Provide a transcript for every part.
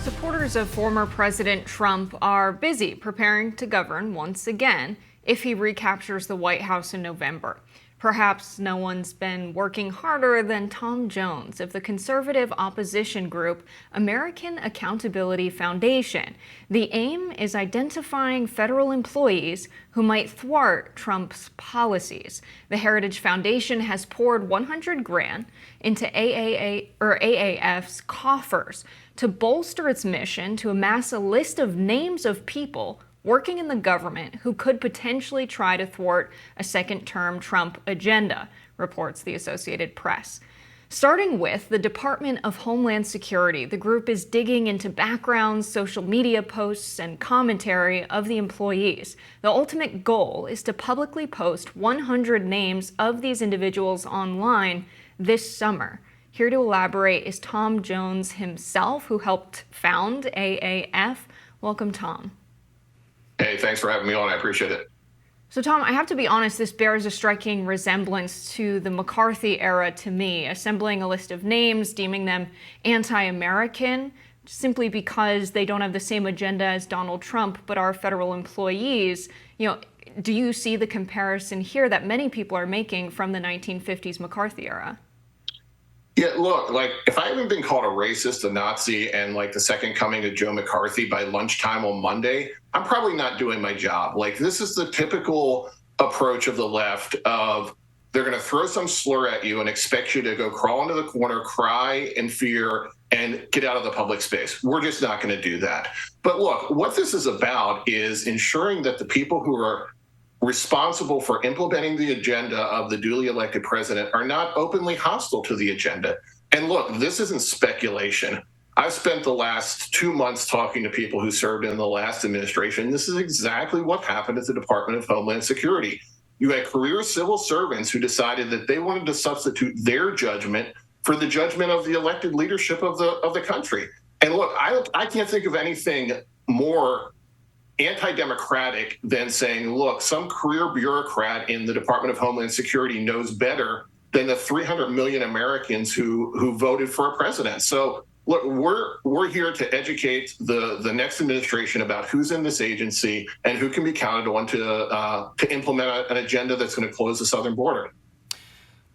Supporters of former President Trump are busy preparing to govern once again if he recaptures the White House in November. Perhaps no one's been working harder than Tom Jones of the conservative opposition group American Accountability Foundation. The aim is identifying federal employees who might thwart Trump's policies. The Heritage Foundation has poured $100,000 into AAF's coffers to bolster its mission to amass a list of names of people working in the government who could potentially try to thwart a second-term Trump agenda, reports the Associated Press. Starting with the Department of Homeland Security, the group is digging into backgrounds, social media posts, and commentary of the employees. The ultimate goal is to publicly post 100 names of these individuals online this summer. Here to elaborate is Tom Jones himself, who helped found AAF. Welcome, Tom. Hey, thanks for having me on. I appreciate it. So, Tom, I have to be honest, this bears a striking resemblance to the McCarthy era to me, assembling a list of names, deeming them anti-American, simply because they don't have the same agenda as Donald Trump, but are federal employees. Do you see the comparison here that many people are making from the 1950s McCarthy era? Yeah, look, if I haven't been called a racist, a Nazi, and the second coming of Joe McCarthy by lunchtime on Monday, I'm probably not doing my job. This is the typical approach of the left of they're going to throw some slur at you and expect you to go crawl into the corner, cry in fear, and get out of the public space. We're just not going to do that. But look, what this is about is ensuring that the people who are responsible for implementing the agenda of the duly elected president are not openly hostile to the agenda. And look, this isn't speculation. I've spent the last 2 months talking to people who served in the last administration. This is exactly what happened at the Department of Homeland Security. You had career civil servants who decided that they wanted to substitute their judgment for the judgment of the elected leadership of the country. And look, I can't think of anything more anti-democratic than saying, look, some career bureaucrat in the Department of Homeland Security knows better than the 300 million Americans who voted for a president. So look, we're here to educate the next administration about who's in this agency and who can be counted on to implement an agenda that's going to close the southern border.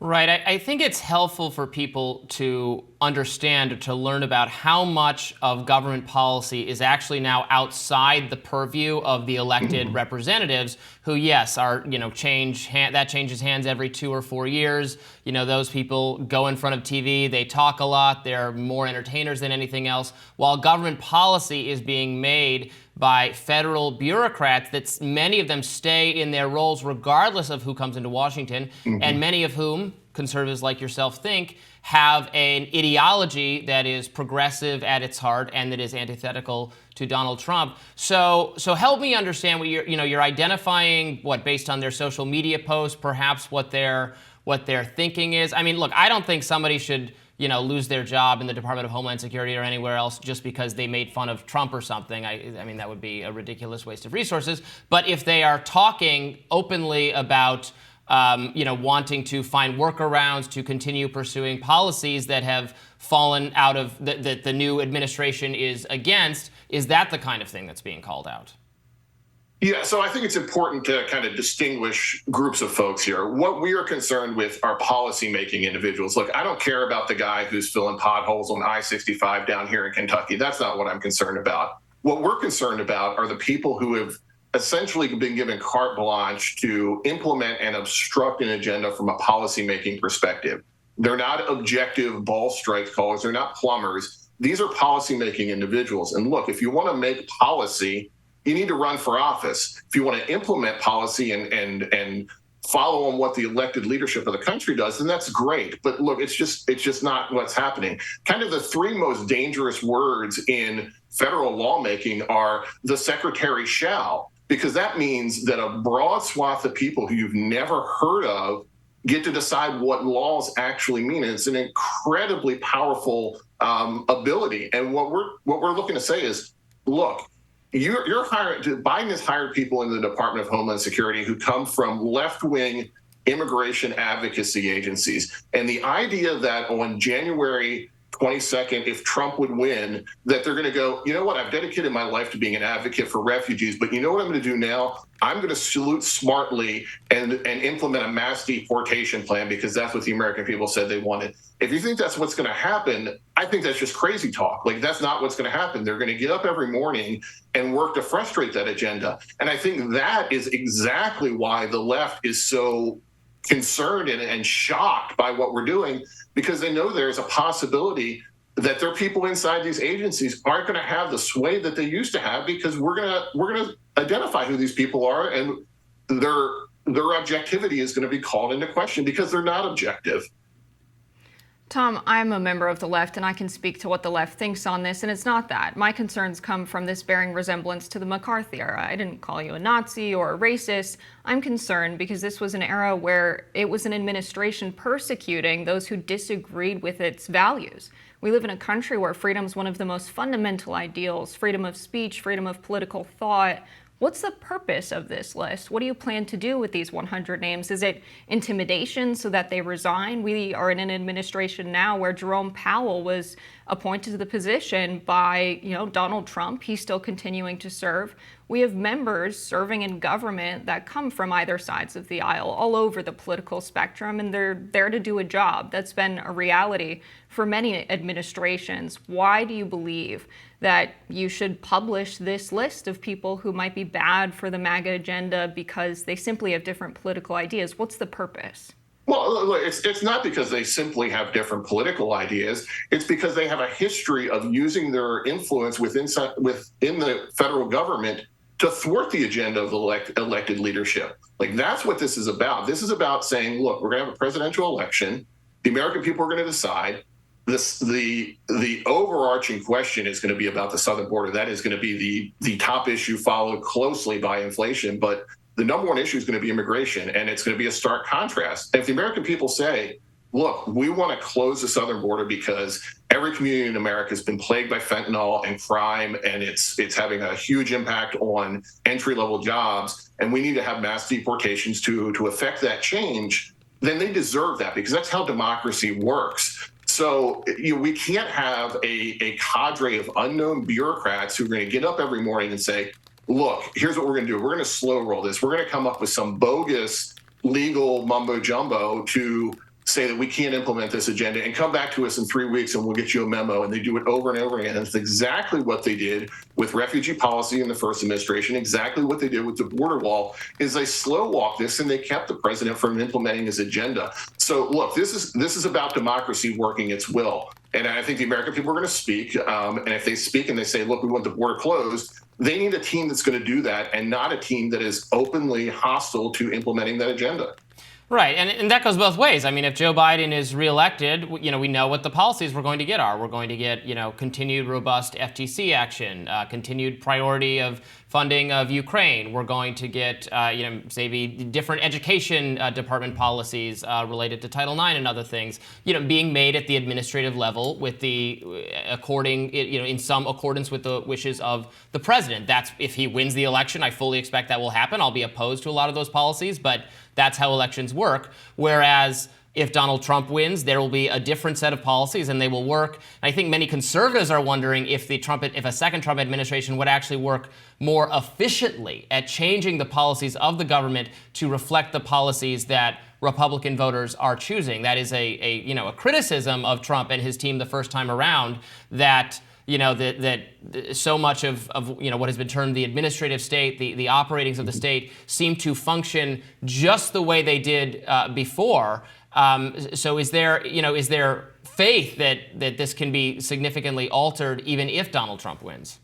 Right. I think it's helpful for people to understand or to learn about how much of government policy is actually now outside the purview of the elected representatives who, yes, are, that changes hands every 2 or 4 years. Those people go in front of TV, they talk a lot, they're more entertainers than anything else, while government policy is being made by federal bureaucrats that many of them stay in their roles regardless of who comes into Washington, and many of whom, conservatives like yourself think, have an ideology that is progressive at its heart and that is antithetical to Donald Trump. So help me understand what you're identifying, based on their social media posts, perhaps what their thinking is. I mean, look, I don't think somebody should lose their job in the Department of Homeland Security or anywhere else just because they made fun of Trump or something. I mean, that would be a ridiculous waste of resources. But if they are talking openly about wanting to find workarounds to continue pursuing policies that have fallen out of that the new administration is against, is that the kind of thing that's being called out? Yeah, so I think it's important to kind of distinguish groups of folks here. What we are concerned with are policy-making individuals. Look, I don't care about the guy who's filling potholes on I-65 down here in Kentucky. That's not what I'm concerned about. What we're concerned about are the people who have essentially been given carte blanche to implement and obstruct an agenda from a policy-making perspective. They're not objective ball strike callers. They're not plumbers. These are policy-making individuals. And look, if you want to make policy, you need to run for office. If you want to implement policy and follow on what the elected leadership of the country does, then that's great. But look, it's just not what's happening. Kind of the 3 most dangerous words in federal lawmaking are the secretary shall, because that means that a broad swath of people who you've never heard of get to decide what laws actually mean. And it's an incredibly powerful ability. And what we're looking to say is, look, you're hired. Biden has hired people in the Department of Homeland Security who come from left-wing immigration advocacy agencies. And the idea that on January 22nd, if Trump would win, that they're going to go, you know what, I've dedicated my life to being an advocate for refugees, but you know what I'm going to do now? I'm going to salute smartly and implement a mass deportation plan because that's what the American people said they wanted. If you think that's what's going to happen, I think that's just crazy talk. Like, that's not what's going to happen. They're going to get up every morning and work to frustrate that agenda. And I think that is exactly why the left is so concerned and shocked by what we're doing, because they know there's a possibility that their people inside these agencies aren't going to have the sway that they used to have, because we're going to identify who these people are, and their objectivity is going to be called into question because they're not objective. Tom, I'm a member of the left, and I can speak to what the left thinks on this, and it's not that. My concerns come from this bearing resemblance to the McCarthy era. I didn't call you a Nazi or a racist. I'm concerned because this was an era where it was an administration persecuting those who disagreed with its values. We live in a country where freedom is one of the most fundamental ideals: freedom of speech, freedom of political thought. What's the purpose of this list? What do you plan to do with these 100 names? Is it intimidation so that they resign? We are in an administration now where Jerome Powell was appointed to the position by, Donald Trump. He's still continuing to serve. We have members serving in government that come from either sides of the aisle, all over the political spectrum, and they're there to do a job. That's been a reality for many administrations. Why do you believe that you should publish this list of people who might be bad for the MAGA agenda because they simply have different political ideas? What's the purpose? Well, it's not because they simply have different political ideas. It's because they have a history of using their influence within the federal government to thwart the agenda of elected leadership. Like, that's what this is about. This is about saying, look, we're going to have a presidential election. The American people are going to decide. The overarching question is going to be about the southern border. That is going to be the top issue, followed closely by inflation. But the number one issue is going to be immigration, and it's going to be a stark contrast. If the American people say, look, we want to close the southern border because every community in America has been plagued by fentanyl and crime, and it's having a huge impact on entry-level jobs, and we need to have mass deportations to affect that change, then they deserve that, because that's how democracy works. So we can't have a cadre of unknown bureaucrats who are going to get up every morning and say, look, here's what we're going to do. We're going to slow roll this. We're going to come up with some bogus legal mumbo jumbo to say that we can't implement this agenda, and come back to us in 3 weeks and we'll get you a memo. And they do it over and over again. And it's exactly what they did with refugee policy in the first administration, exactly what they did with the border wall, is they slow walk this, and they kept the president from implementing his agenda. So look, this is about democracy working its will. And I think the American people are going to speak. And if they speak and they say, look, we want the border closed, they need a team that's going to do that, and not a team that is openly hostile to implementing that agenda. Right, and that goes both ways. I mean, if Joe Biden is reelected, we know what the policies we're going to get are. We're going to get, continued robust FTC action, continued priority of funding of Ukraine. We're going to get, maybe different education department policies related to Title IX and other things, being made at the administrative level with in some accordance with the wishes of the president. That's if he wins the election. I fully expect that will happen. I'll be opposed to a lot of those policies, but that's how elections work. Whereas if Donald Trump wins, there will be a different set of policies, and they will work. I think many conservatives are wondering if a second Trump administration would actually work more efficiently at changing the policies of the government to reflect the policies that Republican voters are choosing. That is a criticism of Trump and his team the first time around, that that so much of what has been termed the administrative state, the operatings of the state, seem to function just the way they did before. So is there faith that this can be significantly altered even if Donald Trump wins?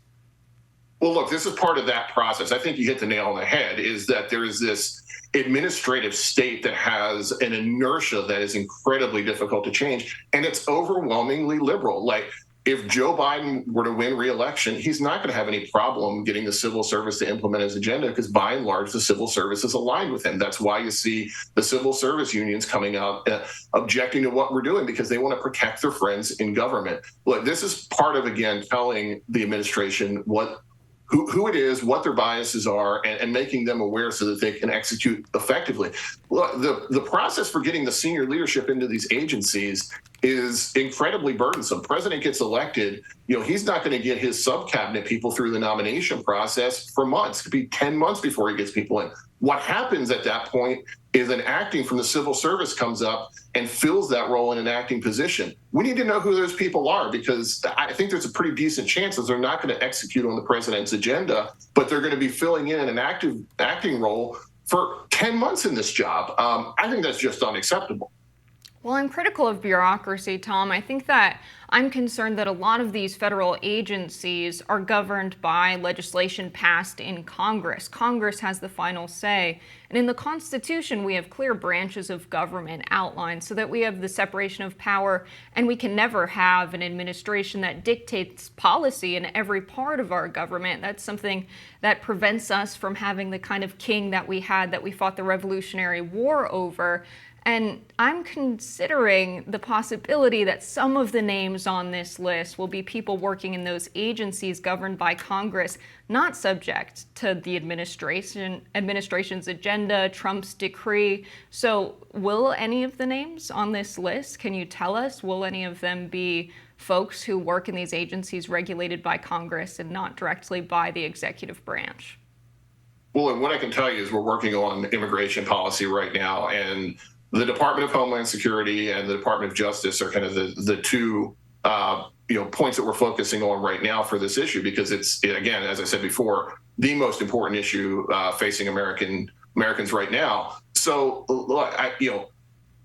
Well, look, this is part of that process. I think you hit the nail on the head, is that there is this administrative state that has an inertia that is incredibly difficult to change, and it's overwhelmingly liberal. Like, if Joe Biden were to win re-election, he's not going to have any problem getting the civil service to implement his agenda, because by and large, the civil service is aligned with him. That's why you see the civil service unions coming out objecting to what we're doing, because they want to protect their friends in government. Look, this is part of, again, telling the administration who it is, what their biases are, and making them aware so that they can execute effectively. Well, the process for getting the senior leadership into these agencies is incredibly burdensome. President gets elected, he's not going to get his sub-cabinet people through the nomination process for months. It could be 10 months before he gets people in. What happens at that point is an acting from the civil service comes up and fills that role in an acting position. We need to know who those people are, because I think there's a pretty decent chance that they're not going to execute on the president's agenda, but they're going to be filling in an acting role for 10 months in this job. I think that's just unacceptable. Well, I'm critical of bureaucracy, Tom. I think that I'm concerned that a lot of these federal agencies are governed by legislation passed in Congress. Congress has the final say. And in the Constitution, we have clear branches of government outlined so that we have the separation of power, and we can never have an administration that dictates policy in every part of our government. That's something that prevents us from having the kind of king that we had, that we fought the Revolutionary War over. And I'm considering the possibility that some of the names on this list will be people working in those agencies governed by Congress, not subject to the administration's agenda, Trump's decree. So will any of the names on this list, can you tell us, will any of them be folks who work in these agencies regulated by Congress and not directly by the executive branch? Well, and what I can tell you is we're working on immigration policy right now, and the Department of Homeland Security and the Department of Justice are kind of the two points that we're focusing on right now for this issue, because it's, again, as I said before, the most important issue facing Americans right now. So, look,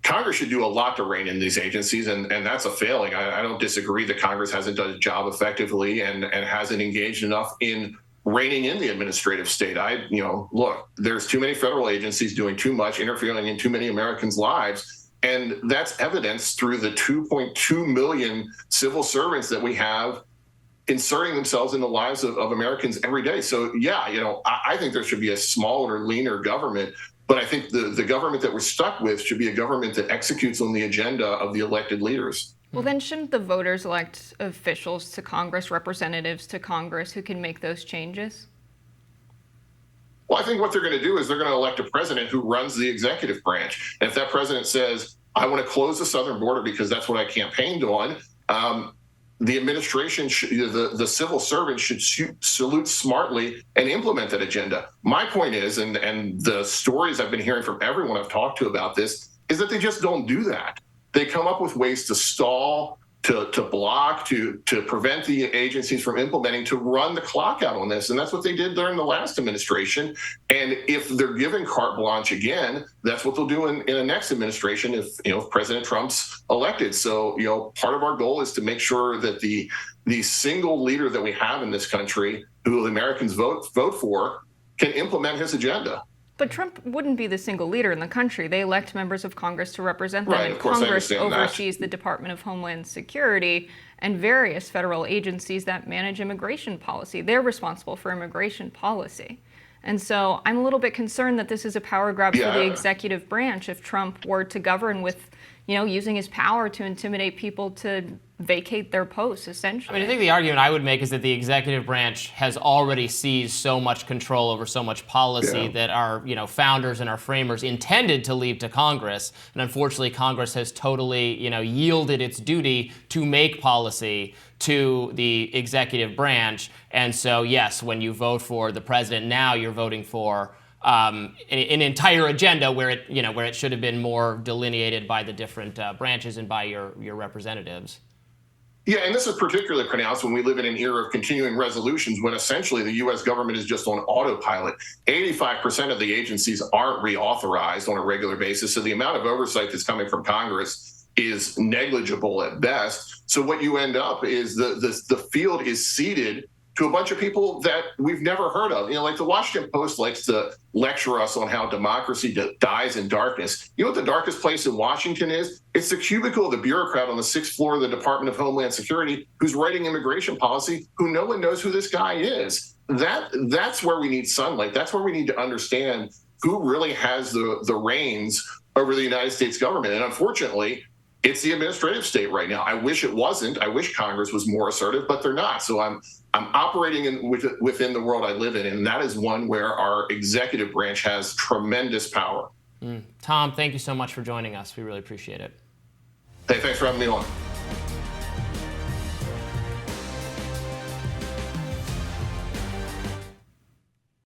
Congress should do a lot to rein in these agencies, and that's a failing. I don't disagree that Congress hasn't done its job effectively and hasn't engaged enough in reining in the administrative state. Look, there's too many federal agencies doing too much, interfering in too many Americans' lives. And that's evidenced through the 2.2 million civil servants that we have inserting themselves in the lives of Americans every day. So, yeah, I think there should be a smaller, leaner government. But I think the government that we're stuck with should be a government that executes on the agenda of the elected leaders. Well, then shouldn't the voters elect officials to Congress, representatives to Congress who can make those changes? Well, I think what they're going to do is they're going to elect a president who runs the executive branch. And if that president says, I want to close the southern border because that's what I campaigned on, the administration, the civil servants should salute smartly and implement that agenda. My point is, and the stories I've been hearing from everyone I've talked to about this, is that they just don't do that. They come up with ways to stall, to block, to prevent the agencies from implementing, to run the clock out on this. And that's what they did during the last administration. And if they're given carte blanche again, that's what they'll do in the next administration if President Trump's elected. So, part of our goal is to make sure that the single leader that we have in this country, who the Americans vote for, can implement his agenda. But Trump wouldn't be the single leader in the country. They elect members of Congress to represent them, right, and Congress oversees the Department of Homeland Security and various federal agencies that manage immigration policy. They're responsible for immigration policy. And so I'm a little bit concerned that this is a power grab for the executive branch if Trump were to govern with, using his power to intimidate people to vacate their posts, essentially. I think the argument I would make is that the executive branch has already seized so much control over so much policy that our founders and our framers intended to leave to Congress. And unfortunately, Congress has totally yielded its duty to make policy to the executive branch. And so, yes, when you vote for the president now, you're voting for an entire agenda where it should have been more delineated by the different branches and by your representatives. Yeah, and this is particularly pronounced when we live in an era of continuing resolutions, when essentially the U.S. government is just on autopilot. 85% of the agencies aren't reauthorized on a regular basis, so the amount of oversight that's coming from Congress is negligible at best. So what you end up is the field is ceded to a bunch of people that we've never heard of. Like the Washington Post likes to lecture us on how democracy dies in darkness. You know what the darkest place in Washington is? It's the cubicle of the bureaucrat on the 6th floor of the Department of Homeland Security who's writing immigration policy, who no one knows who this guy is. That's where we need sunlight. That's where we need to understand who really has the reins over the United States government. And unfortunately, it's the administrative state right now. I wish it wasn't. I wish Congress was more assertive, but they're not. So I'm operating within the world I live in, and that is one where our executive branch has tremendous power. Tom, thank you so much for joining us. We really appreciate it. Hey, thanks for having me on.